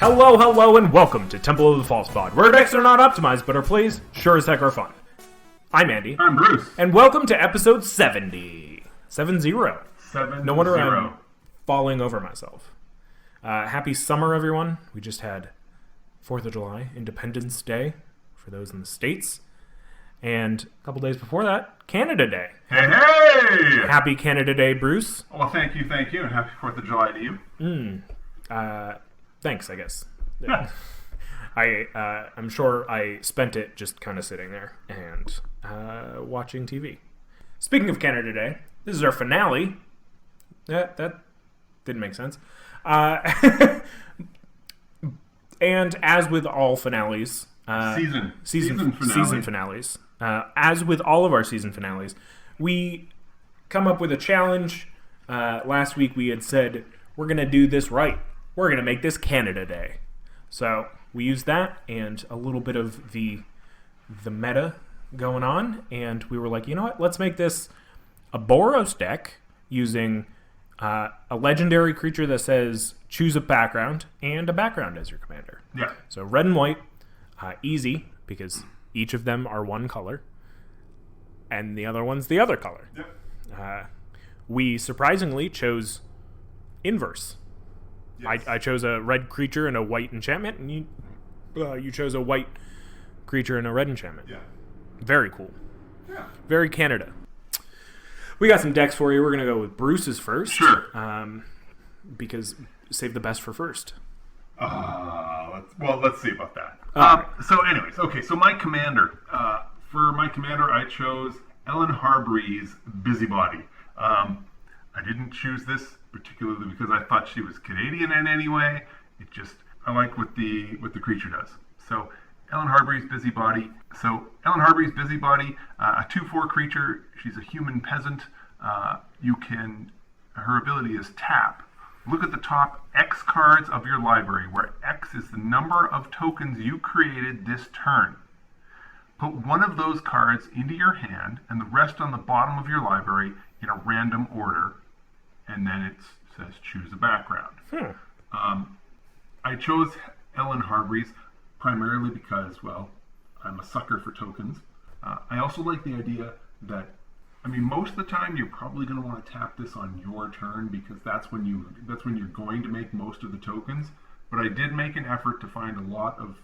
Hello, and welcome to Temple of the False Pod, where decks are not optimized, but our plays sure as heck are fun. I'm Andy. I'm Bruce. And welcome to episode 70. 70. 70. No wonder I'm falling over myself. Happy summer, everyone. We just had 4th of July, Independence Day, for those in the States. And a couple days before that, Canada Day. Hey, hey! Happy Canada Day, Bruce. Well, thank you, and happy 4th of July to you. Thanks, I guess. Yeah. I'm sure I spent it just kind of sitting there and watching TV. Speaking of Canada Day, this is our finale. That didn't make sense. And as with all finales, season finales. As with all of our season finales, we come up with a challenge. Last week we had said we're going to do this right. We're going to make this Canada Day. So we used that and a little bit of the meta going on, and we were like, you know what? Let's make this a BOROS deck using a legendary creature that says choose a background and a background as your commander. Yeah. So red and white, easy, because each of them are one color, and the other one's the other color. Yeah. We surprisingly chose inverse. Yes. I chose a red creature and a white enchantment, and you chose a white creature and a red enchantment. Yeah. Very cool. Yeah. Very Canada. We got some decks for you. We're going to go with Bruce's first. Sure. Because save the best for first. Let's see about that. Right. So my commander. For my commander, I chose Ellen Harbury's Busybody. I didn't choose this particularly because I thought she was Canadian in any way. I like what the creature does. So Ellen Harbury's Busybody. A 2/4 creature. She's a human peasant. Her ability is tap. Look at the top X cards of your library, where X is the number of tokens you created this turn. Put one of those cards into your hand and the rest on the bottom of your library in a random order, and then it says choose a background. I chose Ellen Harbury's primarily because, well, I'm a sucker for tokens. I also like the idea that, most of the time you're probably going to want to tap this on your turn because that's when you're going to make most of the tokens. But I did make an effort to find a lot of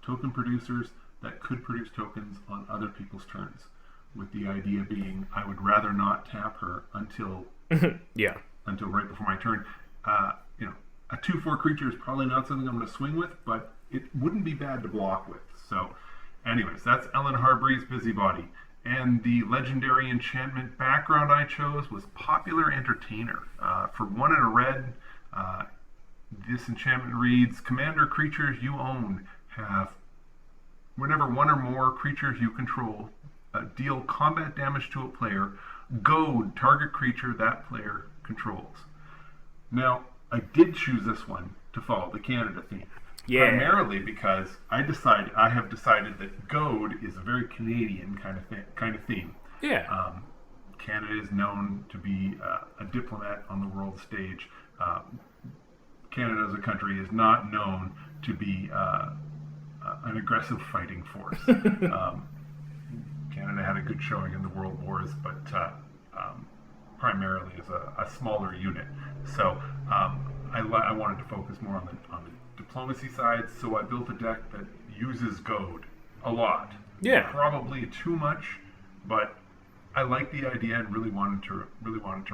token producers that could produce tokens on other people's turns, with the idea being I would rather not tap her until until right before my turn. A 2/4 creature is probably not something I'm going to swing with, but it wouldn't be bad to block with. So, anyways, that's Ellen Harbury's Busybody. And the legendary enchantment background I chose was Popular Entertainer. For 1 and a red, this enchantment reads, Commander creatures you own have, whenever one or more creatures you control deal combat damage to a player, goad target creature that player controls. Now, I did choose this one to follow the Canada theme. Yeah. Primarily because I have decided that goad is a very Canadian kind of theme. Yeah. Canada is known to be a diplomat on the world stage. Canada as a country is not known to be an aggressive fighting force. Canada had a good showing in the World Wars, but primarily as a smaller unit. So I wanted to focus more on the diplomacy side, so I built a deck that uses goad a lot. Yeah. Probably too much, but I like the idea and really wanted to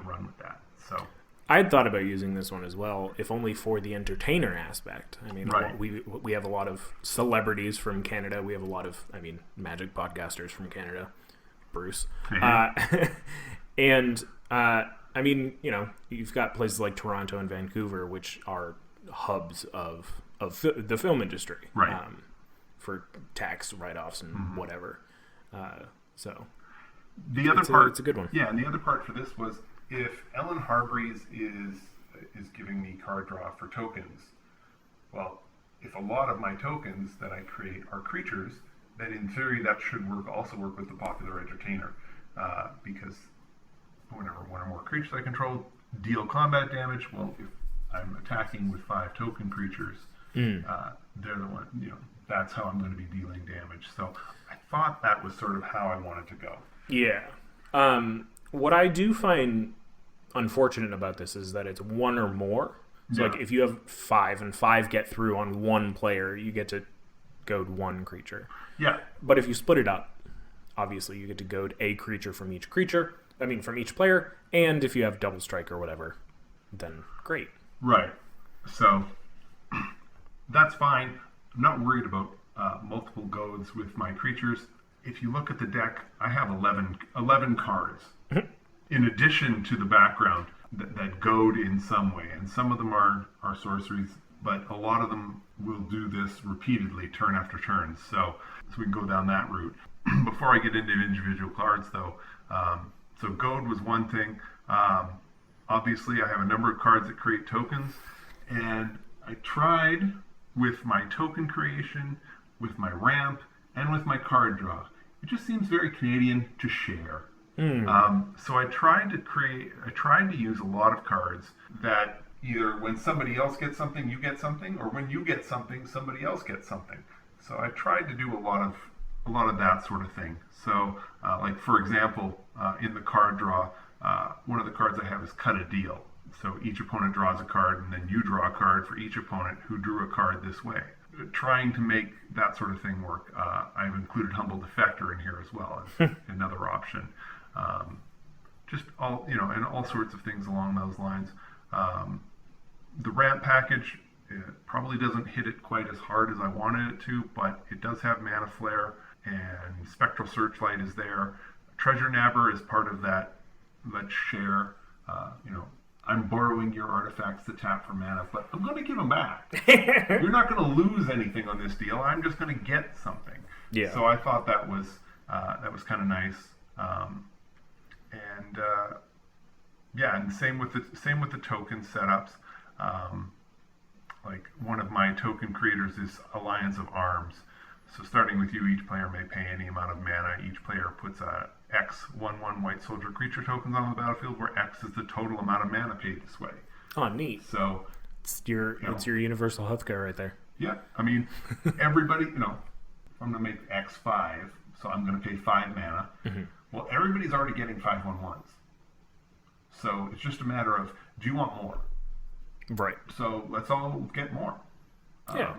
run with that. So I had thought about using this one as well, if only for the entertainer aspect. Right. We have a lot of celebrities from Canada. We have a lot of, Magic podcasters from Canada. Bruce. And, you've got places like Toronto and Vancouver, which are hubs of the film industry. Right. For tax write-offs and whatever. So the other part, it's a good one. Yeah, and the other part for this was, if Ellen Harbury's is giving me card draw for tokens, well, if a lot of my tokens that I create are creatures, then in theory that should also work with the Popular Entertainer, because whenever one or more creatures I control deal combat damage, well, if I'm attacking with 5 token creatures, they're the one, that's how I'm going to be dealing damage. So I thought that was sort of how I wanted to go. Yeah. What I do find unfortunate about this is that it's one or more. So like if you have 5 and 5 get through on one player, you get to goad one creature. Yeah. But if you split it up, obviously you get to goad a creature from each player, and if you have double strike or whatever, then great. Right. So that's fine. I'm not worried about multiple goads with my creatures. If you look at the deck, I have 11 cards in addition to the background that goad in some way. And some of them are sorceries, but a lot of them will do this repeatedly, turn after turn. So we can go down that route. Before I get into individual cards, though, so goad was one thing. Obviously, I have a number of cards that create tokens, and I tried with my token creation, with my ramp, and with my card draw. It just seems very Canadian to share. So I tried to use a lot of cards that either when somebody else gets something, you get something, or when you get something, somebody else gets something. So I tried to do a lot of that sort of thing. So, like for example, in the card draw, one of the cards I have is Cut a Deal. So each opponent draws a card, and then you draw a card for each opponent who drew a card this way. Trying to make that sort of thing work. I've included Humble Defector in here as well as another option. Just all, and all sorts of things along those lines. The ramp package probably doesn't hit it quite as hard as I wanted it to, but it does have Mana Flare, and Spectral Searchlight is there. Treasure Nabber is part of that. Let's share. I'm borrowing your artifacts to tap for mana, but I'm going to give them back. You're not going to lose anything on this deal. I'm just going to get something. Yeah. So I thought that was kind of nice. And same with the token setups. Like one of my token creators is Alliance of Arms. So starting with you, each player may pay any amount of mana. Each player puts a X 1/1 white soldier creature tokens on the battlefield, where X is the total amount of mana paid this way. Oh, neat. So it's your universal healthcare right there. Yeah, I mean, everybody, if I'm going to make X 5, so I'm going to pay 5 mana. Mm-hmm. Well, everybody's already getting 5/1/1s. So it's just a matter of, do you want more? Right. So let's all get more. Yeah.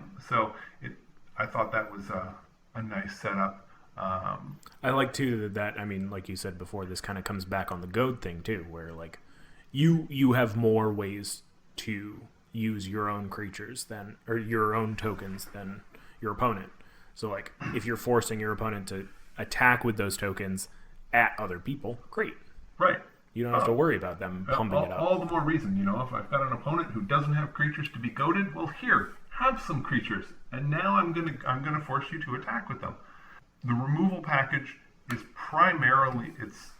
I thought that was a nice setup. I like too that like you said before, this kind of comes back on the goad thing too, where like you have more ways to use your own creatures or your own tokens than your opponent. So like if you're forcing your opponent to attack with those tokens at other people, great. Right. You don't have to worry about them pumping it up. All the more reason, if I've got an opponent who doesn't have creatures to be goaded, well, here, have some creatures, and now I'm gonna force you to attack with them. The removal package is primarily it's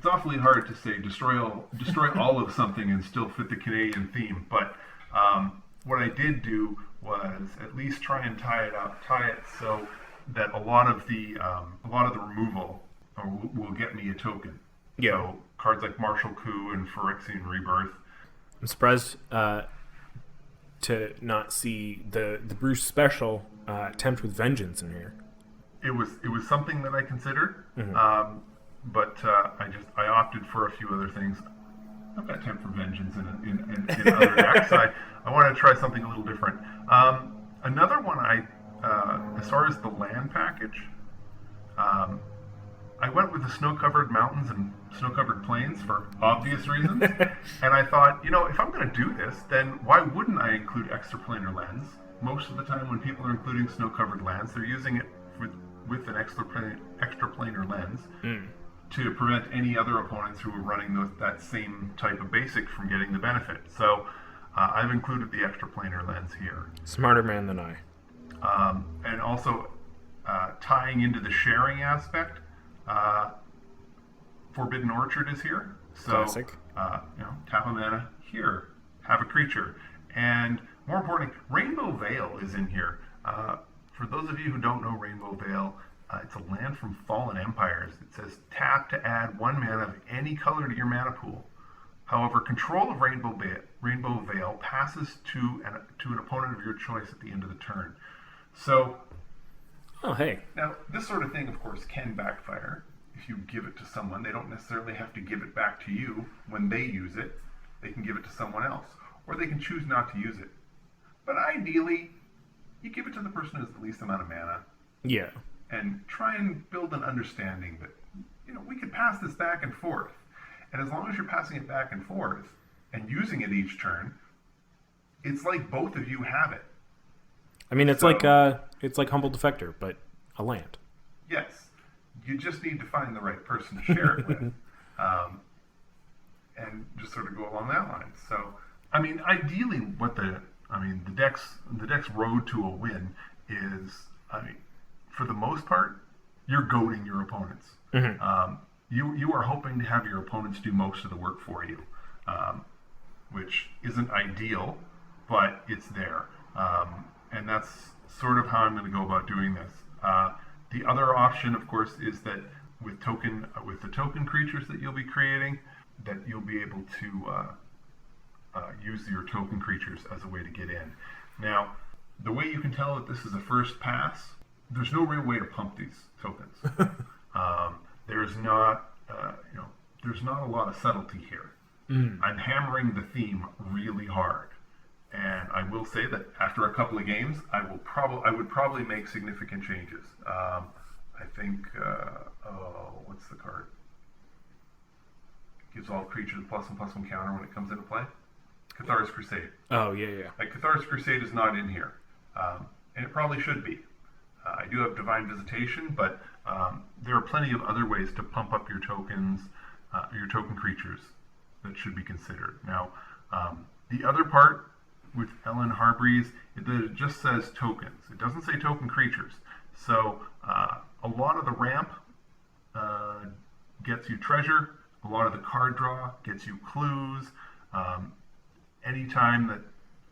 awfully hard to say destroy all of something and still fit the Canadian theme, but what I did do was at least try and tie it so that a lot of the removal will get me a token. Yeah. So cards like Martial Coup and Phyrexian Rebirth. I'm surprised to not see the Bruce special Tempt with Vengeance in here. It was something that I considered, but I opted for a few other things. I've got Tempt for Vengeance in other decks. I wanted to try something a little different. Another one as far as the land package, I went with the snow-covered mountains and snow-covered plains for obvious reasons. And I thought, if I'm going to do this, then why wouldn't I include extraplanar lands? Most of the time when people are including snow-covered lands, they're using it with an extraplanar lens to prevent any other opponents who are running that same type of basic from getting the benefit. So I've included the extraplanar lens here. Smarter man than I. And also tying into the sharing aspect, Forbidden Orchard is here. So, classic. Tap a mana here, have a creature. And more importantly, Rainbow Veil is in here. For those of you who don't know Rainbow Veil, it's a land from Fallen Empires. It says tap to add 1 mana of any color to your mana pool. However, control of Rainbow Veil passes to an opponent of your choice at the end of the turn. So, oh hey, now this sort of thing, of course, can backfire. If you give it to someone, they don't necessarily have to give it back to you when they use it. They can give it to someone else, or they can choose not to use it. But ideally, you give it to the person who has the least amount of mana. Yeah. And try and build an understanding that, we could pass this back and forth. And as long as you're passing it back and forth and using it each turn, it's like both of you have it. I mean, it's like Humble Defector, but a land. Yes. You just need to find the right person to share it with. And just sort of go along that line. So, I mean, ideally the deck's road to a win is, for the most part, you're goading your opponents. Mm-hmm. You are hoping to have your opponents do most of the work for you, which isn't ideal, but it's there. And that's sort of how I'm going to go about doing this. The other option, of course, is that with the token creatures that you'll be creating, that you'll be able to use your token creatures as a way to get in. Now, the way you can tell that this is a first pass, there's no real way to pump these tokens. There's not a lot of subtlety here. I'm hammering the theme really hard, and I will say that after a couple of games, I would probably make significant changes. I think what's the card? Gives all creatures +1/+1 counter when it comes into play. Cathar's Crusade. Oh yeah. Like Cathar's Crusade is not in here, and it probably should be. I do have Divine Visitation, but there are plenty of other ways to pump up your tokens, your token creatures that should be considered. Now, the other part with Ellen Harbreeze, it just says tokens. It doesn't say token creatures. So a lot of the ramp gets you treasure. A lot of the card draw gets you clues. Anytime that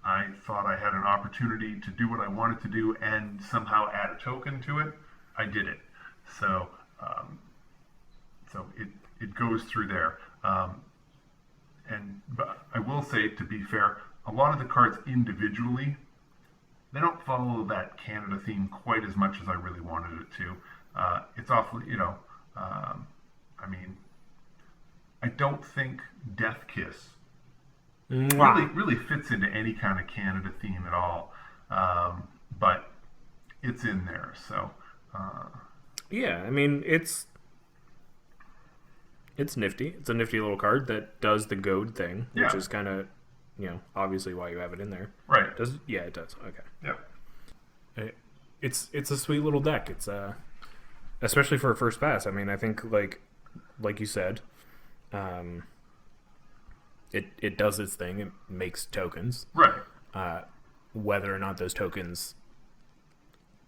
I thought I had an opportunity to do what I wanted to do and somehow add a token to it, I did it. So it goes through there. But I will say, to be fair, a lot of the cards individually, they don't follow that Canada theme quite as much as I really wanted it to. It's awfully, I don't think Death Kiss really fits into any kind of Canada theme at all, but it's in there. So yeah, I mean it's nifty. It's a nifty little card that does the goad thing, which is kind of obviously why you have it in there. Right? It does it does? Okay. Yeah. It's a sweet little deck. It's especially for a first pass. I mean, I think like you said. It does its thing. It makes tokens. Right. Whether or not those tokens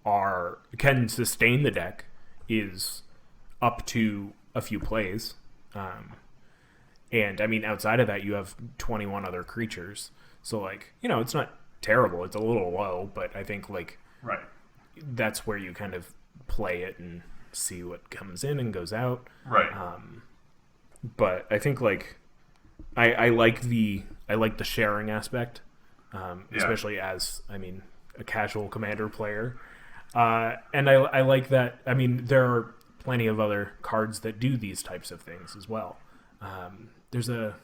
can sustain the deck is up to a few plays. And I mean, outside of that, you have 21 other creatures. So it's not terrible. It's a little low, but I think right. That's where you kind of play it and see what comes in and goes out. Right. But I think I like the sharing aspect, especially as a casual Commander player, and I like that. I mean, there are plenty of other cards that do these types of things as well. So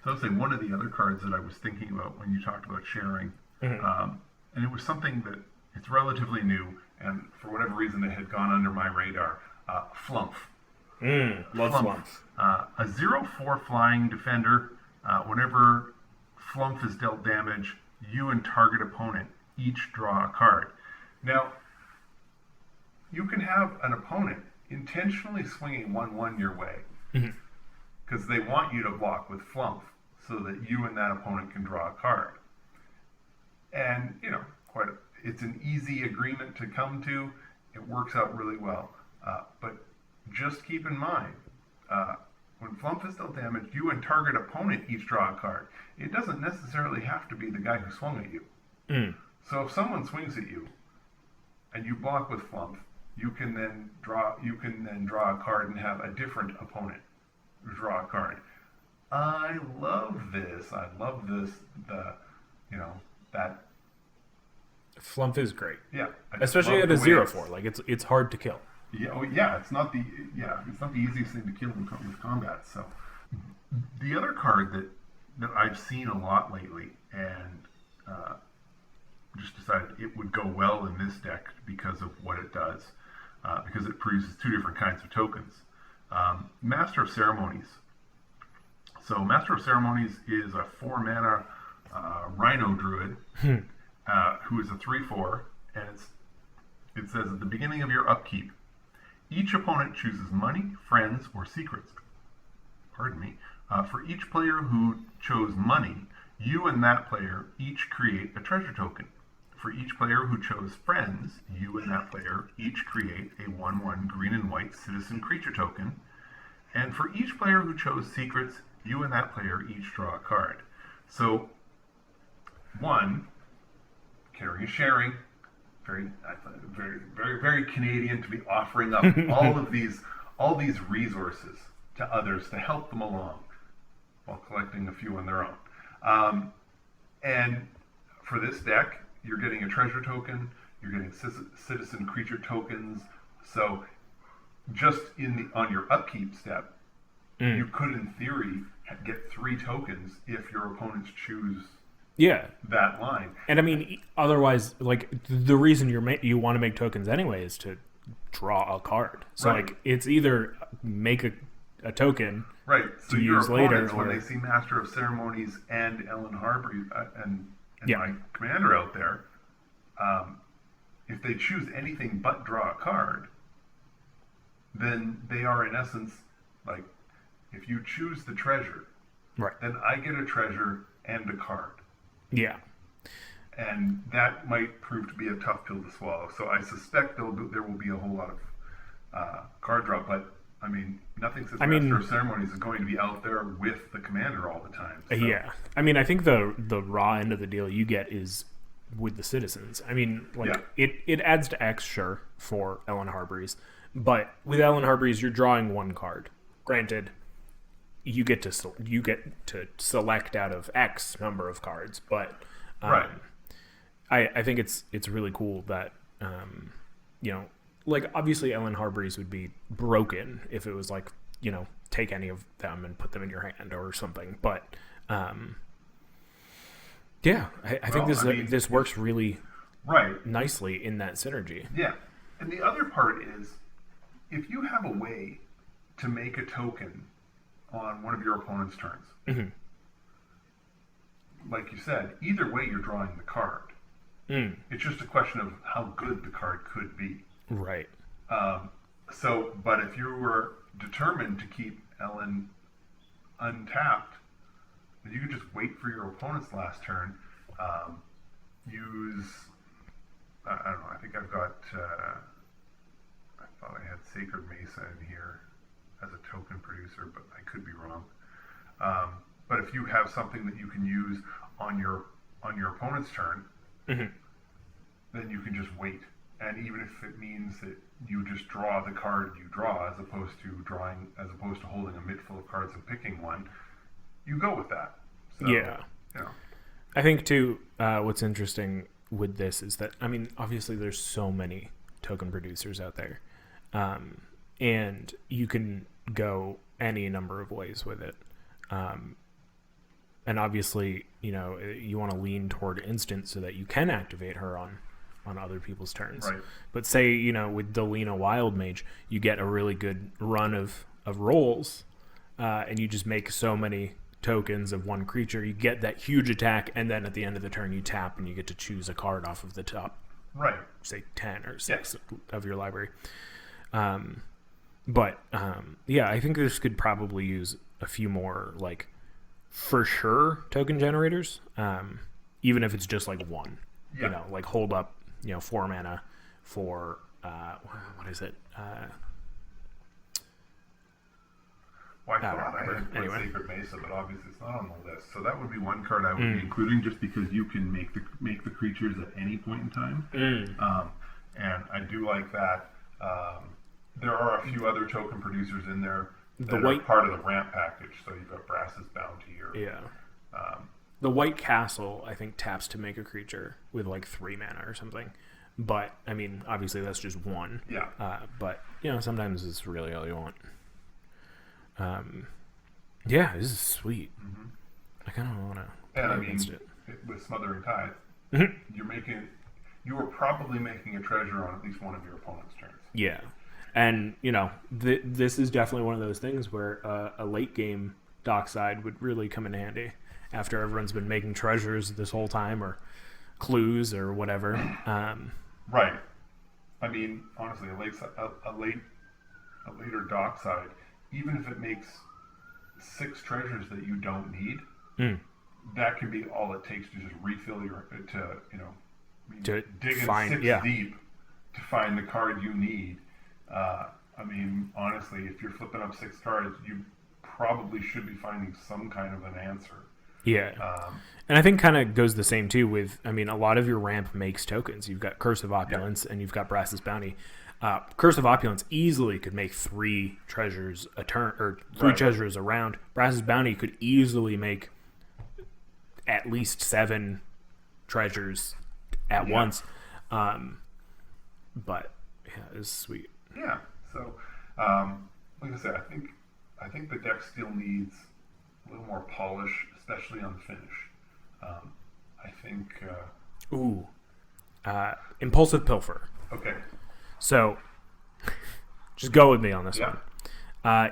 I'll say one of the other cards that I was thinking about when you talked about sharing, and it was something that it's relatively new, and for whatever reason it had gone under my radar. Flumph. Love Flumph. A 0/4 flying defender. Whenever Flumph is dealt damage, you and target opponent each draw a card. Now, you can have an opponent intentionally swinging 1/1 your way because they want you to block with Flumph so that you and that opponent can draw a card. And it's an easy agreement to come to. It works out really well. But just keep in mind, when Flumph is dealt damage, you and target opponent each draw a card. It doesn't necessarily have to be the guy who swung at you. So if someone swings at you and you block with Flumph, you can then draw a card and have a different opponent draw a card. I love this. I love this. That. Flump is great. Yeah. Especially at a 0-4. Like, it's hard to kill. Yeah. Oh, yeah. It's not the easiest thing to kill with combat. So, the other card that I've seen a lot lately, and just decided it would go well in this deck because of what it does, because it produces two different kinds of tokens. Master of Ceremonies. So Master of Ceremonies is a 4-mana Rhino Druid who is a 3/4, and it says at the beginning of your upkeep, each opponent chooses money, friends, or secrets. Pardon me. For each player who chose money, you and that player each create a treasure token. For each player who chose friends, you and that player each create a 1/1 green and white citizen creature token. And for each player who chose secrets, you and that player each draw a card. So, caring is sharing. Very, very, very Canadian to be offering up all these resources to others to help them along while collecting a few on their own. And for this deck, you're getting a treasure token, you're getting citizen creature tokens. So just on your upkeep step, you could, in theory, get 3 tokens if your opponents choose that line. And I mean, otherwise, like, the reason you want to make tokens anyway is to draw a card. So like, it's either make a token so to your use later, when they see Master of Ceremonies and Ellen Harbury and my commander out there, if they choose anything but draw a card, then they are in essence like, if you choose the treasure, then I get a treasure and a card. Yeah. And that might prove to be a tough pill to swallow. So I suspect there will be a whole lot of card draw, but I mean, nothing says Master of Ceremonies is going to be out there with the commander all the time. So. Yeah. I mean, I think the raw end of the deal you get is with the citizens. I mean, like, it adds to X, sure, for Ellen Harbury's, but with Ellen Harbury's, you're drawing 1 card. Granted, you get to select out of X number of cards, but I think it's really cool that like, obviously Ellen Harbury's would be broken if it was like, take any of them and put them in your hand or something, but I think this works really nicely in that synergy. Yeah. And the other part is, if you have a way to make a token on one of your opponent's turns, like you said, either way you're drawing the card. It's just a question of how good the card could be. Right. But if you were determined to keep Ellen untapped, then you could just wait for your opponent's last turn. Use, I don't know, I think I've got, I thought I had Sacred Mesa in here as a token producer, but I could be wrong. But if you have something that you can use on your opponent's turn, then you can just wait. And even if it means that you just draw the card you draw, as opposed to holding a mitt full of cards and picking one, you go with that. So, I think too, what's interesting with this is that, I mean, obviously there's so many token producers out there, and you can go any number of ways with it. And obviously, you want to lean toward instant so that you can activate her on other people's turns. Right. But say, with Delina Wild Mage, you get a really good run of rolls, and you just make so many tokens of one creature, you get that huge attack, and then at the end of the turn you tap and you get to choose a card off of the top, say 10 or 6 of your library. But I think this could probably use a few more, like, for sure token generators, even if it's just like 1, like hold up, 4 mana for what is it? Well, I thought I had put Sacred Mesa, but obviously it's not on the list. So that would be one card I would be including, just because you can make the creatures at any point in time. And I do like that. There are a few other token producers in there the white part of the ramp package. So you've got Brass's Bounty or the White Castle, I think, taps to make a creature with like 3 mana or something. But I mean, obviously that's just 1. Yeah. But you know, sometimes it's really all you want. Yeah, this is sweet. Mm-hmm. I kind of want to play against it. With Smothering Tithe, you were probably making a treasure on at least one of your opponent's turns. Yeah, and you know, this is definitely one of those things where a late game dockside would really come in handy after everyone's been making treasures this whole time or clues or whatever. Right. I mean, honestly, a later dockside, even if it makes 6 treasures that you don't need, that can be all it takes to just refill dig in 6 deep to find the card you need. I mean, honestly, if you're flipping up 6 cards, you probably should be finding some kind of an answer. Yeah. And I think kind of goes the same too with, I mean, a lot of your ramp makes tokens. You've got Curse of Opulence and you've got Brass's Bounty. Curse of Opulence easily could make 3 treasures a turn, or 3 treasures a round. Brass's Bounty could easily make at least 7 treasures at once. But yeah, it's sweet. Yeah. So, like I said, I think the deck still needs a little more polish, especially on the finish. I think. Impulsive Pilfer. Okay. So, just go with me on this one.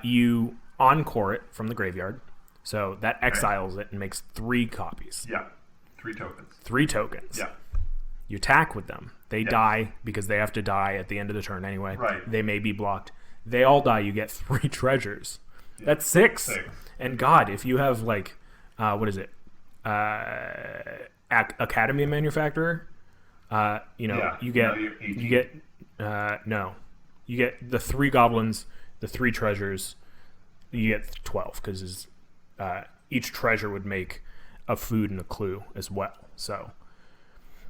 You encore it from the graveyard, so that exiles it and makes 3 copies. Yeah, 3 tokens. 3 tokens. Yeah. You attack with them. They die because they have to die at the end of the turn anyway. Right. They may be blocked. They all die. You get 3 treasures. Yeah. That's 6. And God, if you have like, what is it? Academy Manufacturer. You get the 3 goblins, the 3 treasures. You get 12 because each treasure would make a food and a clue as well. So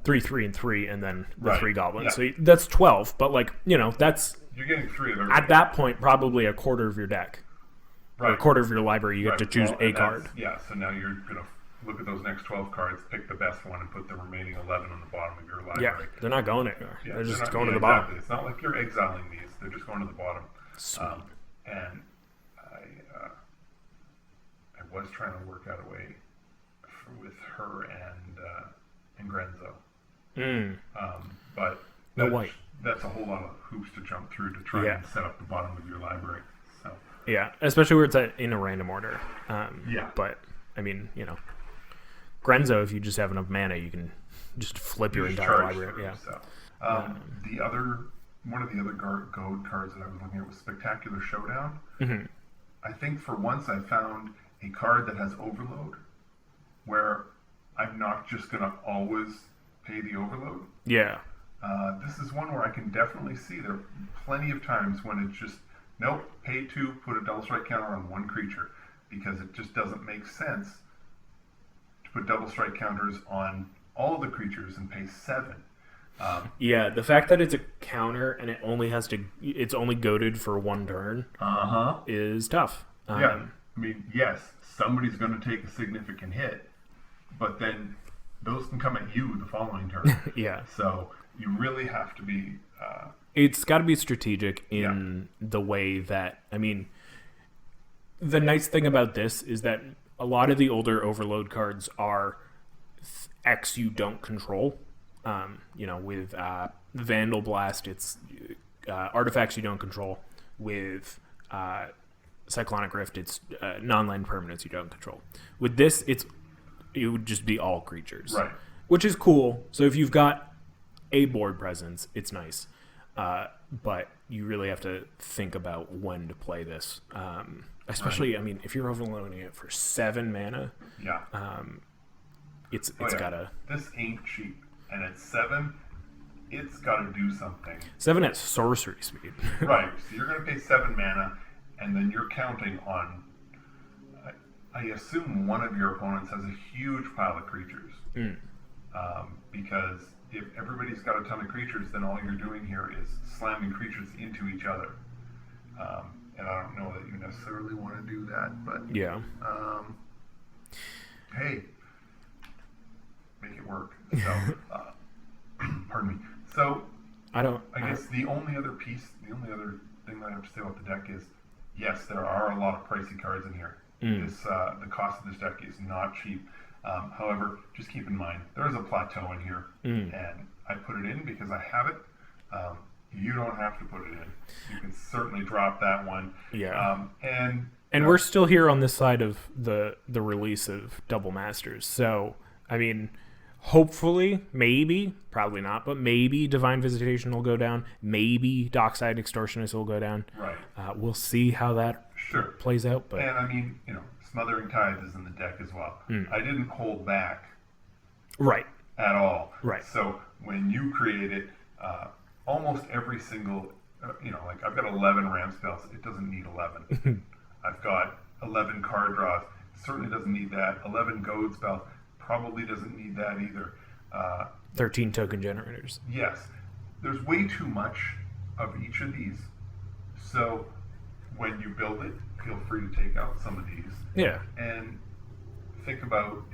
3, 3, and 3, and then the 3 goblins. Yeah. So that's 12. But like, you know, that's you're getting 3 of them at that point. Probably a quarter of your deck, or a quarter of your library. You get to choose a card. Yeah. So now you're gonna look at those next 12 cards, pick the best one, and put the remaining 11 on the bottom of your library. Yeah, they're not going anywhere. Yeah, they're just going to the bottom. Exactly. It's not like you're exiling these; they're just going to the bottom. And I was trying to work out a way with her and Grenzo. But that's a whole lot of hoops to jump through to try and set up the bottom of your library. So yeah, especially where it's in a random order. But I mean, you know, Grenzo, if you just have enough mana, you can just flip your entire library. Through, so. One of the other gold cards that I was looking at was Spectacular Showdown. I think for once I found a card that has Overload, where I'm not just going to always pay the overload. Yeah. This is one where I can definitely see there are plenty of times when it's just, nope, pay 2, put a double strike counter on 1 creature, because it just doesn't make sense to put double strike counters on all of the creatures and pay 7. Yeah, the fact that it's a counter and it's only goaded for 1 turn is tough. Yeah, I mean, yes, somebody's going to take a significant hit, but then those can come at you the following turn. Yeah. So you really have to be... it's got to be strategic in the way that... I mean, the nice thing about this is that a lot of the older Overload cards are X you don't control. With Vandal Blast, it's artifacts you don't control. With Cyclonic Rift, it's non-land permanents you don't control. With this, it would just be all creatures, right? Which is cool. So if you've got a board presence, it's nice. But you really have to think about when to play this. Especially, right. I mean, if you're overloading it for 7 mana, it's gotta. This ain't cheap, and at 7, it's gotta do something. 7 at sorcery speed. Right. So you're gonna pay 7 mana, and then you're counting on. I assume one of your opponents has a huge pile of creatures. Because if everybody's got a ton of creatures, then all you're doing here is slamming creatures into each other. and I don't know that you necessarily want to do that, but yeah. Hey, make it work. So, pardon me. So, I guess the only other thing that I have to say about the deck is, yes, there are a lot of pricey cards in here. The cost of this deck is not cheap. However, just keep in mind, there is a plateau in here, and I put it in because I have it. You don't have to put it in. You can certainly drop that one. Yeah. And we're still here on this side of the release of Double Masters. So, I mean, hopefully, maybe, probably not, but maybe Divine Visitation will go down. Maybe Dockside Extortionist will go down. Right. We'll see how that plays out. But and I mean, Smothering Tithe is in the deck as well. I didn't hold back. Right. At all. Right. So when you create it, almost every single, like I've got 11 ram spells. It doesn't need 11. I've got 11 card draws. It certainly doesn't need that. 11 goad spells. Probably doesn't need that either. 13 token generators. Yes. There's way too much of each of these. So when you build it, feel free to take out some of these. Yeah. And think about,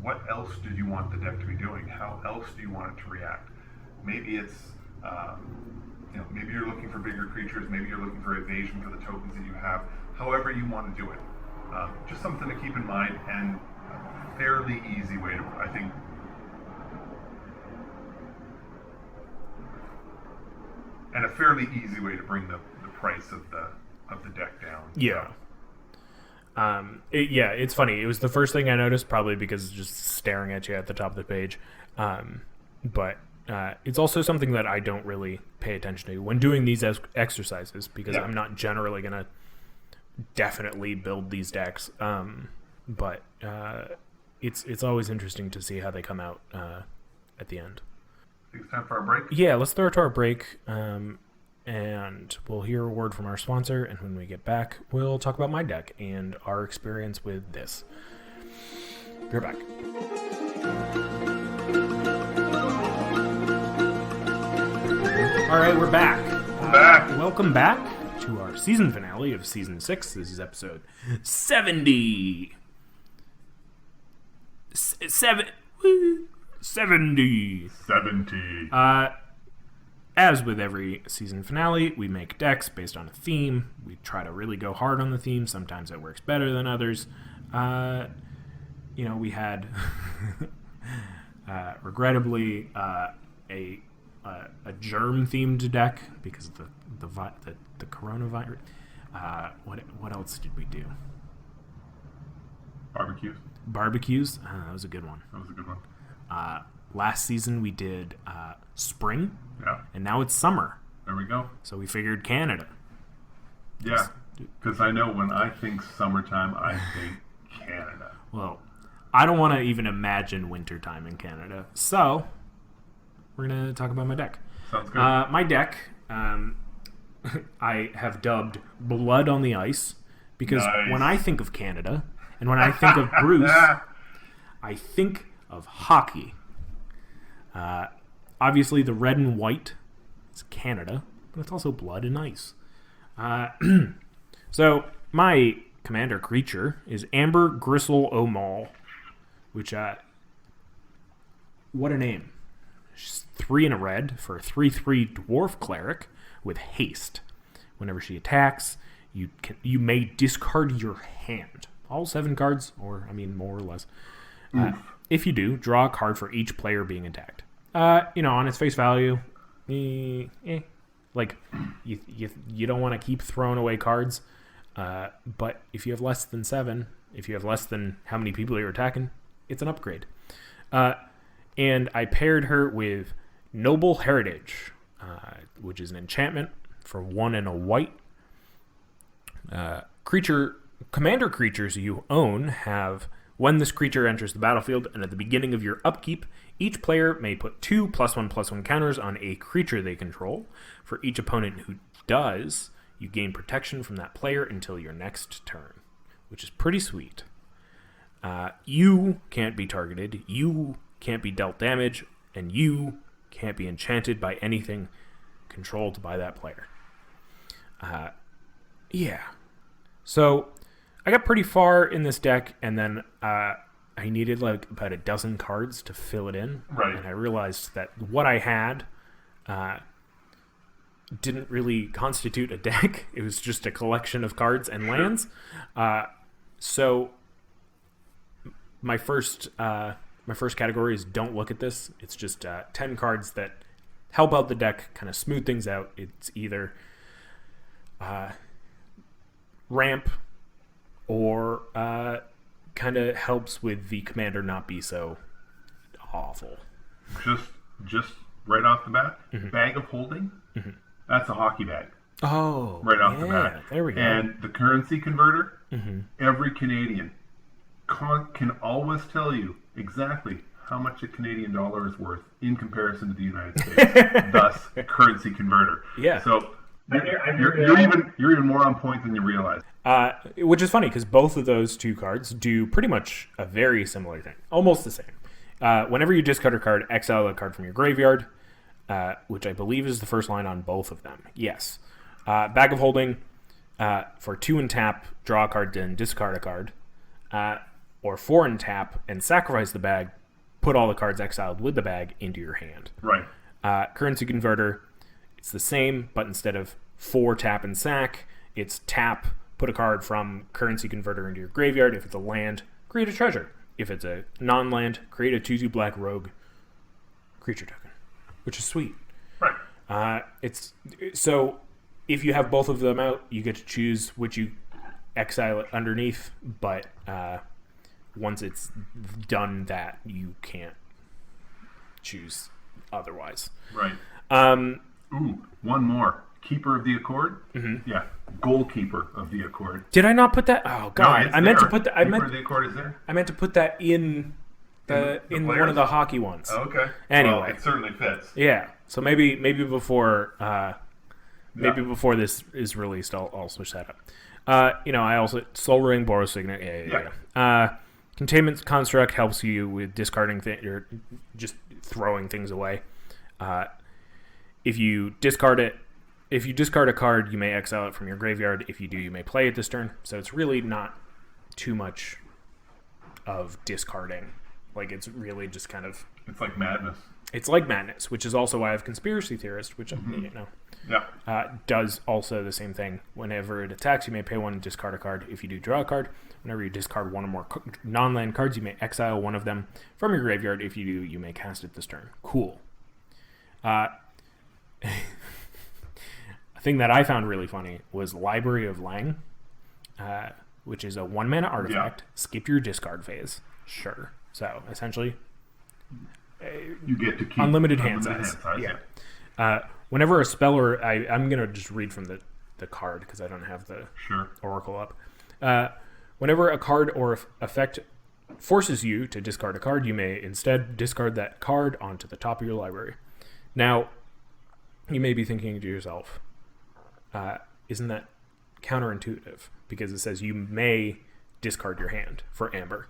what else do you want the deck to be doing? How else do you want it to react? Maybe it's, maybe you're looking for bigger creatures. Maybe you're looking for evasion for the tokens that you have. However you want to do it. Just something to keep in mind, and a fairly easy way to, I think, bring the price of the deck down. Yeah. It's funny. It was the first thing I noticed, probably because it's just staring at you at the top of the page. But it's also something that I don't really pay attention to when doing these exercises, because I'm not generally going to definitely build these decks. But it's always interesting to see how they come out at the end. I think it's time for our break. Yeah, let's throw it to our break. And we'll hear a word from our sponsor, and when we get back, we'll talk about my deck and our experience with this. We're back. All right, we're back. Welcome back to our season finale of Season 6. This is episode 70. 70. As with every season finale, we make decks based on a theme. We try to really go hard on the theme. Sometimes it works better than others. We had, regrettably, a germ-themed deck because of the coronavirus. What else did we do? Barbecues. That was a good one. Last season we did spring. Yeah. And now it's summer. There we go. So we figured Canada. Yeah. Because I know when I think summertime, I think Canada. Well, I don't want to even imagine wintertime in Canada. So we're going to talk about my deck. Sounds good. My deck, I have dubbed Blood on the Ice, because when I think of Canada and when I think of Bruce, I think of hockey. Obviously, the red and white is Canada, but it's also blood and ice. So, my commander creature is Amber Gristle O'Maul, which, what a name. She's 3 in a red for a 3/3 dwarf cleric with haste. Whenever she attacks, you may discard your hand. All 7 cards, or, more or less. If you do, draw a card for each player being attacked. On its face value, like you don't want to keep throwing away cards, but if you have less than 7, if you have less than how many people you're attacking, it's an upgrade. And I paired her with Noble Heritage, which is an enchantment for 1 and a white. Commander creatures you own have, when this creature enters the battlefield and at the beginning of your upkeep, each player may put 2 +1/+1 counters on a creature they control. For each opponent who does, you gain protection from that player until your next turn, which is pretty sweet. You can't be targeted, you can't be dealt damage, and you can't be enchanted by anything controlled by that player. Yeah. So I got pretty far in this deck, and then I needed like about a dozen cards to fill it in. Right. And I realized that what I had didn't really constitute a deck. It was just a collection of cards and lands. So my first category is don't look at this. It's just 10 cards that help out the deck, kind of smooth things out. It's either ramp or kind of helps with the commander not be so awful. Just right off the bat, bag of holding. That's a hockey bag. Oh, right off the bat. There we go. And the currency converter. Every Canadian can always tell you exactly how much a Canadian dollar is worth in comparison to the United States. Thus, currency converter. Yeah. So you're even more on point than you realize. Which is funny because both of those two cards do pretty much a very similar thing, almost the same. Whenever you discard a card, exile a card from your graveyard, which I believe is the first line on both of them. Yes. Bag of holding for 2 and tap, draw a card, then discard a card, or 4 and tap and sacrifice the bag. Put all the cards exiled with the bag into your hand. Right. Currency converter, it's the same, but instead of 4 tap and sack, it's tap, put a card from currency converter into your graveyard. If it's a land, create a treasure. If it's a non-land, create a 2/2 black rogue creature token, which is sweet. Right. So if you have both of them out, you get to choose which you exile it underneath, but once it's done that, you can't choose otherwise. Right. Ooh, one more. Keeper of the Accord? Yeah. Goalkeeper of the Accord. Did I not put that? Oh god. No, I meant to put that. Keeper of the Accord is there? I meant to put that in one of the hockey ones. Oh, okay. Anyway. Well, it certainly fits. Yeah. So maybe before before this is released, I'll switch that up. I also Soul Ring, Boros Signet. Yeah. Containment Construct helps you with discarding things or just throwing things away. If you discard a card, you may exile it from your graveyard. If you do, you may play it this turn. So it's really not too much of discarding. Like, it's really just kind of... It's like madness. It's like madness, which is also why I have Conspiracy Theorist, which does also the same thing. Whenever it attacks, you may pay 1 and discard a card. If you do, draw a card. Whenever you discard 1 or more non-land cards, you may exile 1 of them from your graveyard. If you do, you may cast it this turn. Cool. A thing that I found really funny was Library of Lang, which is a 1-mana artifact. Yeah. Skip your discard phase. Sure. So, essentially... you get to keep unlimited hand size. Yeah. Whenever a spell or... I'm going to just read from the card because I don't have the Oracle up. Whenever a card or effect forces you to discard a card, you may instead discard that card onto the top of your library. Now, you may be thinking to yourself, isn't that counterintuitive? Because it says you may discard your hand for Amber.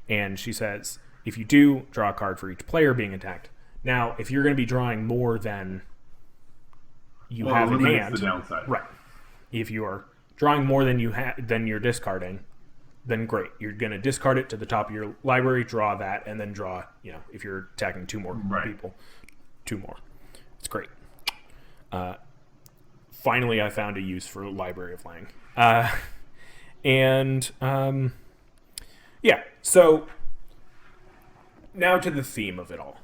And she says, if you do, draw a card for each player being attacked. Now, if you're going to be drawing more than you have in hand, the downside. Right? If you are drawing more than than you're discarding, then great. You're going to discard it to the top of your library, draw that, and then draw. If you're attacking 2 more people, 2 more. It's great. Finally, I found a use for Library of Lang, So now to the theme of it all.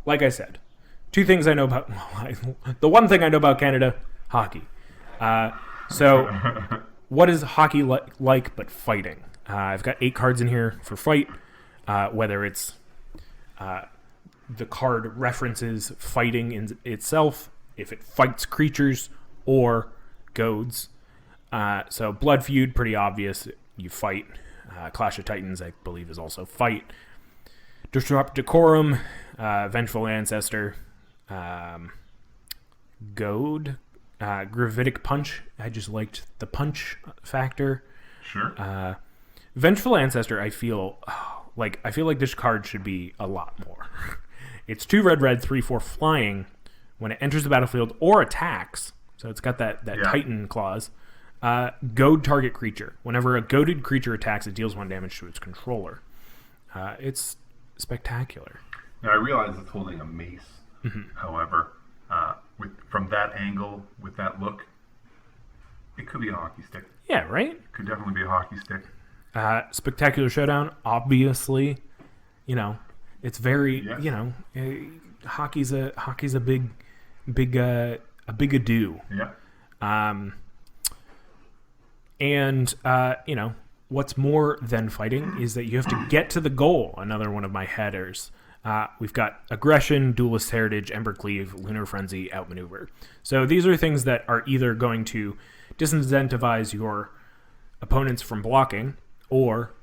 Like I said, 2 things I know about... the one thing I know about Canada, hockey. So what is hockey like but fighting? I've got 8 cards in here for fight, whether it's the card references fighting in itself, if it fights creatures, or goads. So Blood Feud, pretty obvious. You fight. Clash of Titans, I believe, is also fight. Disrupt Decorum, Vengeful Ancestor, Goad, Gravitic Punch. I just liked the punch factor. Sure. Vengeful Ancestor, I feel like this card should be a lot more. It's 2 red, 3/4 flying. When it enters the battlefield or attacks, so it's got that Titan clause. Goad target creature. Whenever a goaded creature attacks, it deals 1 damage to its controller. It's spectacular. Now, I realize it's holding a mace. However, from that angle, with that look, it could be a hockey stick. Yeah, right? It could definitely be a hockey stick. Spectacular Showdown, obviously, it's very, hockey's a big ado. Yeah. And what's more than fighting is that you have to get to the goal. Another one of my headers. We've got Aggression, Duelist Heritage, Ember Cleave, Lunar Frenzy, Outmaneuver. So these are things that are either going to disincentivize your opponents from blocking or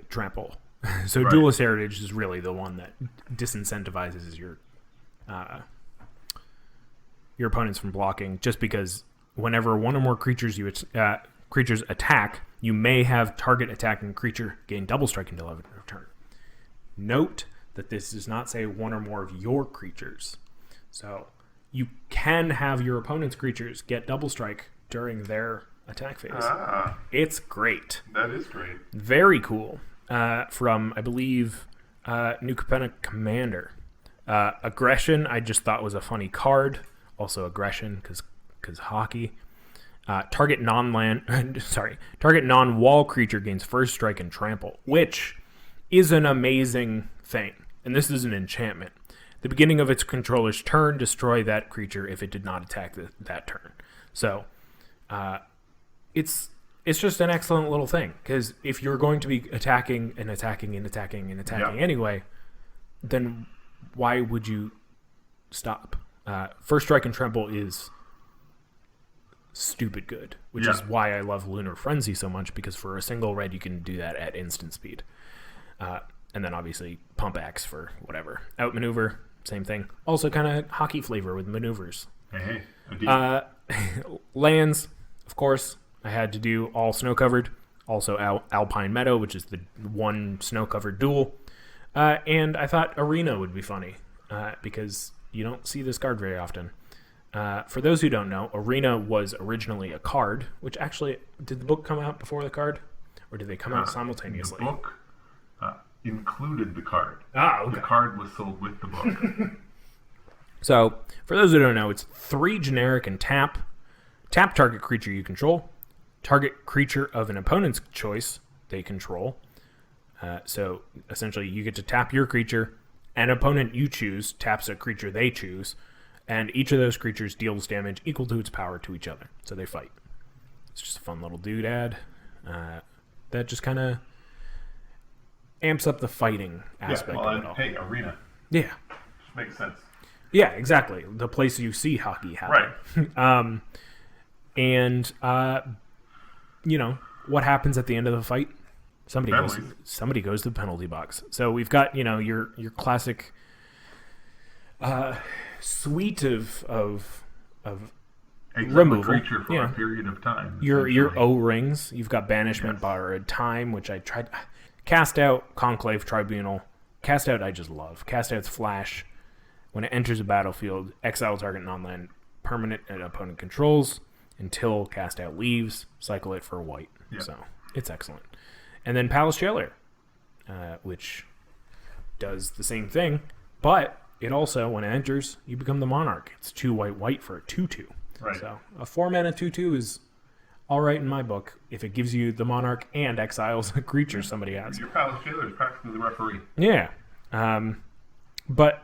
trample. So right. Duelist Heritage is really the one that disincentivizes your opponents from blocking, just because whenever one or more creatures creatures attack, you may have target attacking creature gain double strike until end of turn. Note that this does not say one or more of your creatures. So you can have your opponent's creatures get double strike during their attack phase. It's great. That is great. Very cool. From, I believe, New Capenna Commander. Aggression, I just thought was a funny card. Also Aggression, because hockey. Target non-wall creature gains first strike and trample, which is an amazing thing. And this is an enchantment. The beginning of its controller's turn, destroy that creature if it did not attack that turn. So, it's just an excellent little thing, because if you're going to be attacking anyway, then why would you stop? First strike and trample is stupid good, which is why I love Lunar Frenzy so much, because for a single red you can do that at instant speed. And then obviously Pump Axe for whatever. Outmaneuver, same thing. Also kind of hockey flavor with maneuvers. Hey. Lands, of course, I had to do all snow-covered. Also Alpine Meadow, which is the one snow-covered duel. And I thought Arena would be funny, because you don't see this card very often. For those who don't know, Arena was originally a card, which actually, did the book come out before the card? Or did they come out simultaneously? The book included the card. Okay. The card was sold with the book. So, for those who don't know, it's 3 generic and tap. Tap target creature you control. Target creature of an opponent's choice they control. So, essentially, you get to tap your creature. An opponent you choose taps a creature they choose. And each of those creatures deals damage equal to its power to each other. So they fight. It's just a fun little doodad. That just kind of amps up the fighting aspect of it all. Hey, Arena. Yeah. Just makes sense. Yeah, exactly. The place you see hockey happen. Right. And what happens at the end of the fight? Somebody goes to the penalty box. So we've got, your classic suite of removal creature for a period of time. Your O-rings. You've got Banishment, Borrowed Time, which I tried. Cast Out, Conclave, Tribunal. Cast Out I just love. Cast Out's Flash. When it enters a battlefield, exile target non-land permanent and opponent controls until Cast Out leaves. Cycle it for white. Yep. So it's excellent. And then Palace Jailer, which does the same thing, but it also, when it enters, you become the Monarch. It's 2 white for a 2/2. Right. So a 4-mana 2/2 is all right in my book if it gives you the Monarch and exiles a creature somebody has. Your Palace Jailer is practically the referee. Yeah. But,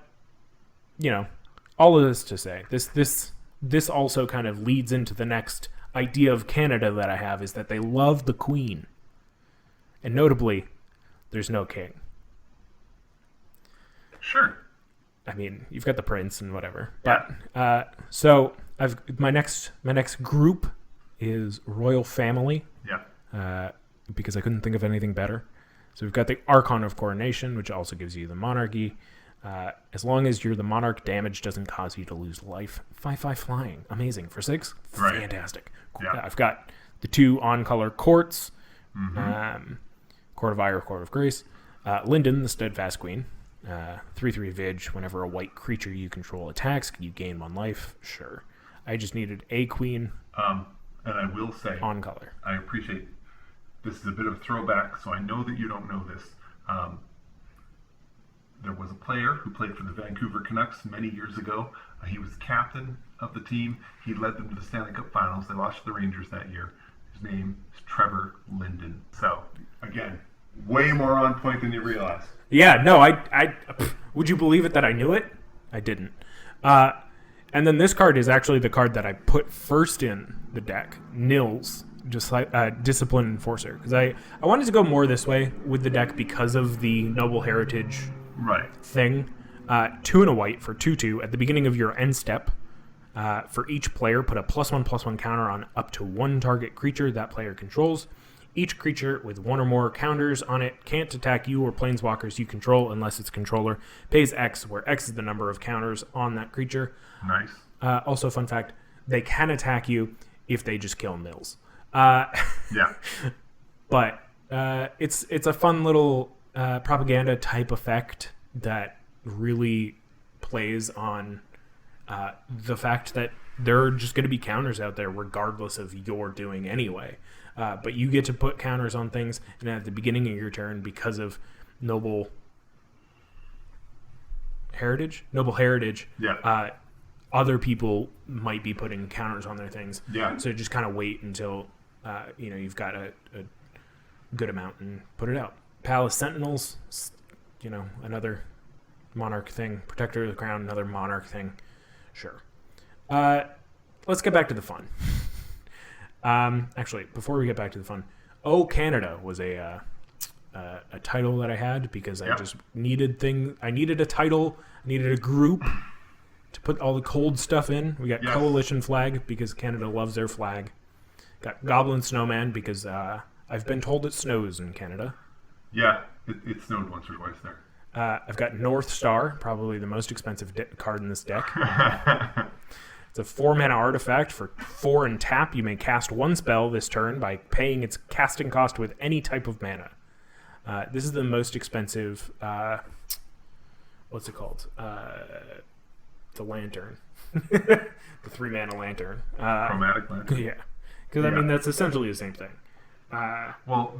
all of this to say, this also kind of leads into the next idea of Canada that I have, is that they love the Queen. And notably, there's no king. Sure. I mean, you've got the prince and whatever. But so my next group is Royal Family. Yeah. Because I couldn't think of anything better. So we've got the Archon of Coronation, which also gives you the monarchy. As long as you're the monarch, damage doesn't cause you to lose life. 5/5 flying, amazing for 6. Right. Fantastic. Yeah. I've got the 2 on-color courts. Mm-hmm. Court of Ire, Court of Grace. Linden, the Steadfast Queen. 3/3 Vig. Whenever a white creature you control attacks, you gain 1 life. Sure. I just needed a queen. And I will say, on color. I appreciate this is a bit of a throwback, so I know that you don't know this. There was a player who played for the Vancouver Canucks many years ago. He was captain of the team. He led them to the Stanley Cup Finals. They lost to the Rangers that year. His name is Trevor Linden. So, again, way more on point than you realize. Yeah, no, I would you believe it that I knew it? I didn't. And then this card is actually the card that I put first in the deck, Nils, just like Discipline Enforcer, because I wanted to go more this way with the deck because of the Noble Heritage thing. 2 and a white for 2/2 at the beginning of your end step. For each player, put a +1/+1 counter on up to one target creature that player controls. Each creature with one or more counters on it can't attack you or planeswalkers you control unless its controller pays X, where X is the number of counters on that creature. Nice. Also, fun fact, they can attack you if they just kill Nils. Yeah. But it's a fun little propaganda type effect that really plays on the fact that there are just going to be counters out there regardless of your doing anyway. But you get to put counters on things, and at the beginning of your turn, because of Noble Heritage, other people might be putting counters on their things. Yeah. So just kind of wait until you've got a good amount and put it out. Palace Sentinels, another Monarch thing. Protector of the Crown, another Monarch thing. Sure. Let's get back to the fun. Actually, before we get back to the fun, Canada was a title that I had because I just needed I needed a title. I needed a group to put all the cold stuff in. We got Coalition Flag because Canada loves their flag. Got Goblin Snowman because I've been told it snows in Canada. Yeah, it snowed once or twice there. I've got North Star, probably the most expensive card in this deck. It's a 4-mana artifact. For 4 and tap, you may cast one spell this turn by paying its casting cost with any type of mana. This is the most expensive... what's it called? The Lantern. The 3-mana Lantern. Chromatic Lantern? Yeah. Because, I mean, that's essentially the same thing. Well,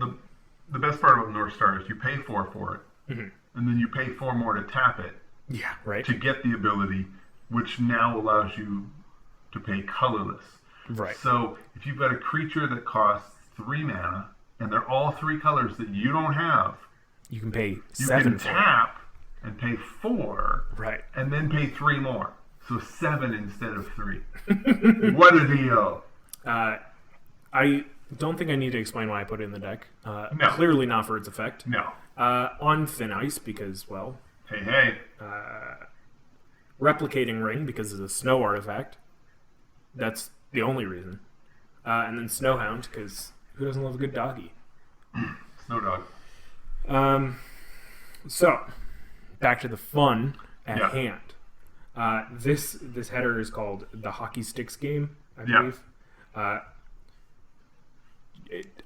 the best part about North Star is you pay 4 for it, and then you pay 4 more to tap it. Yeah, right. To get the ability, which now allows you to pay colorless. Right. So if you've got a creature that costs 3 mana, and they're all 3 colors that you don't have, you can pay 7 You can for tap and pay 4, right, and then pay 3 more. So 7 instead of 3. What a deal! I don't think I need to explain why I put it in the deck. No. Clearly not for its effect. No. On Thin Ice because, well... Hey. Replicating Ring because it's a snow artifact. That's the only reason. And then Snowhound because who doesn't love a good doggy? Snow dog. So, back to the fun at hand. This header is called the Hockey Sticks game, I believe.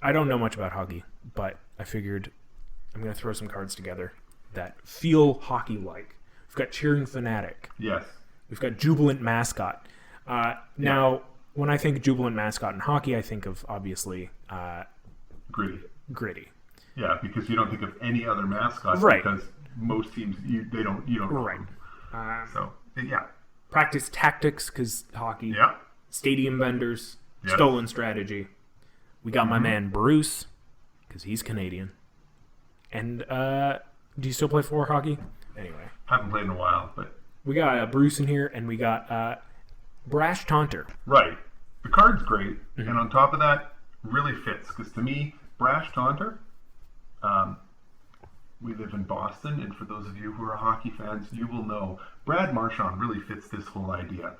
I don't know much about hockey, but I figured I'm going to throw some cards together that feel hockey-like. We've got Cheering Fanatic. Yes. We've got Jubilant Mascot. Now, when I think Jubilant Mascot in hockey, I think of, obviously... Gritty. Yeah, because you don't think of any other mascot. Right. Because most teams, you don't know. Right. So, yeah. Practice Tactics, because hockey. Yeah. Stadium Vendors. Yes. Stolen Strategy. We got my man Bruce, because he's Canadian. And do you still play floor hockey? Anyway. Haven't played in a while, but... We got Bruce in here, and we got Brash Taunter. Right. The card's great, and on top of that, really fits. Because to me, Brash Taunter, we live in Boston, and for those of you who are hockey fans, you will know Brad Marchand really fits this whole idea.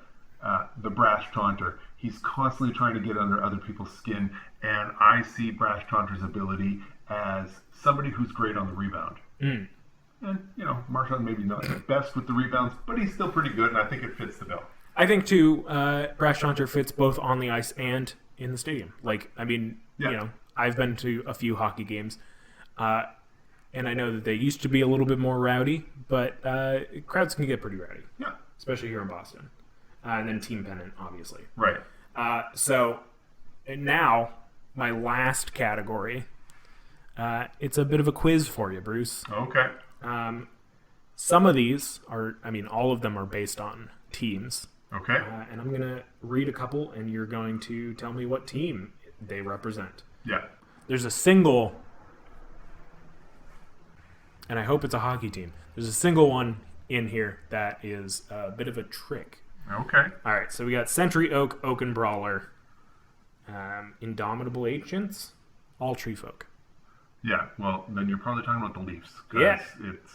The Brash Taunter. He's constantly trying to get under other people's skin, and I see Brash Taunter's ability as somebody who's great on the rebound. And, Marchand maybe not the best with the rebounds, but he's still pretty good, and I think it fits the bill. I think, too, Brash Taunter fits both on the ice and in the stadium. I've been to a few hockey games, and I know that they used to be a little bit more rowdy, but crowds can get pretty rowdy. especially here in Boston. And then Team Pennant, obviously. Right. So And now, my last category. It's a bit of a quiz for you, Bruce. Okay. Some of these all of them are based on teams. Okay. And I'm going to read a couple, and you're going to tell me what team they represent. Yeah. There's a single, and I hope it's a hockey team. There's a single one in here that is a bit of a trick. Okay. All right, so we got Sentry Oak, Oaken Brawler, Indomitable Ancients, all tree folk. Yeah, well, then you're probably talking about the Leafs. Yeah. It's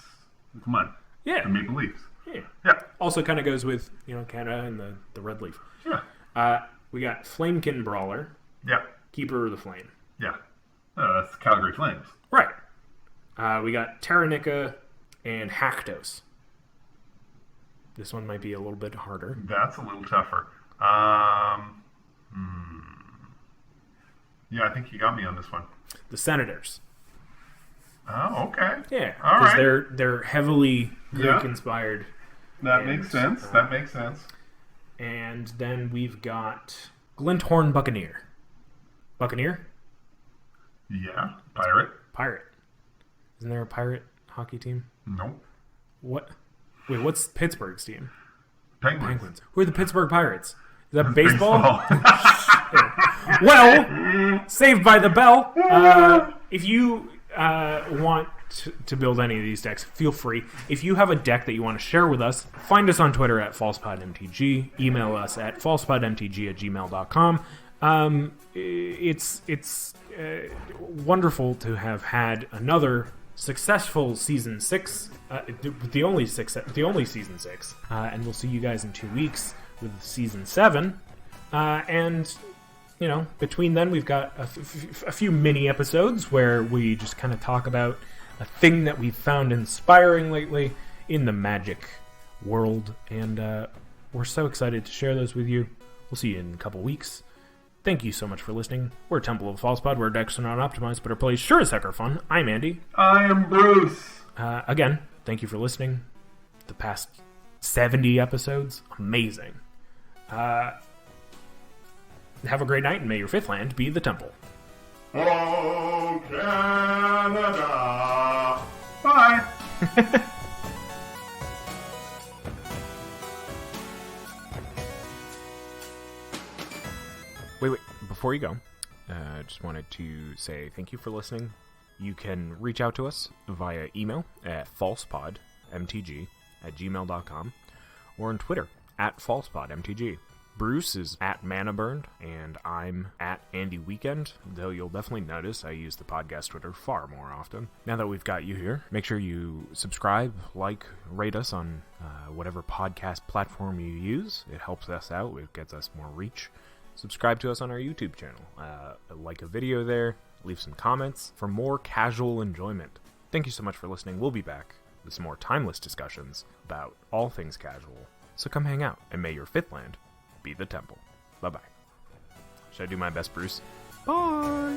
come on. Yeah. The Maple Leafs. Yeah. Also kind of goes with, Canada and the Red Leaf. Yeah. We got Flamekin Brawler. Yeah. Keeper of the Flame. Yeah. That's Calgary Flames. Right. We got Terranica and Haktos. This one might be a little bit harder. That's a little tougher. Yeah, I think you got me on this one. The Senators. Oh, okay. Yeah, all right. They're heavily Greek inspired. That makes sense. That makes sense. And then we've got Glinthorn Buccaneer. Buccaneer? Yeah. Pirate. Isn't there a pirate hockey team? Nope. What? Wait, what's Pittsburgh's team? Penguins. Who are the Pittsburgh Pirates? Is that baseball? Well, Saved by the Bell. If you want to build any of these decks, feel free. If you have a deck that you want to share with us, find us on Twitter at FalsePodMTG. Email us at falsepodmtg@gmail.com. It's wonderful to have had another successful season 6, the only season 6, and we'll see you guys in 2 weeks with season 7, and between then we've got a few mini episodes where we just kind of talk about a thing that we've found inspiring lately in the Magic world, and we're so excited to share those with you. We'll see you in a couple weeks. Thank you so much for listening. We're Temple of Falsepod, where decks are not optimized, but our plays sure as heck are fun. I'm Andy. I am Bruce. Again, thank you for listening. The past 70 episodes, amazing. Have a great night, and may your 5th land be the Temple. Oh, Canada. Bye. Wait, before you go, I just wanted to say thank you for listening. You can reach out to us via email at falsepodmtg@gmail.com or on Twitter at falsepodmtg. Bruce is at ManaBurned, and I'm at Andy Weekend, though you'll definitely notice I use the podcast Twitter far more often. Now that we've got you here, make sure you subscribe, rate us on whatever podcast platform you use. It helps us out. It gets us more reach. Subscribe to us on our YouTube channel. Like a video there. Leave some comments for more casual enjoyment. Thank you so much for listening. We'll be back with some more timeless discussions about all things casual. So come hang out, and may your 5th land be the Temple. Bye-bye. Should I do my best, Bruce? Bye!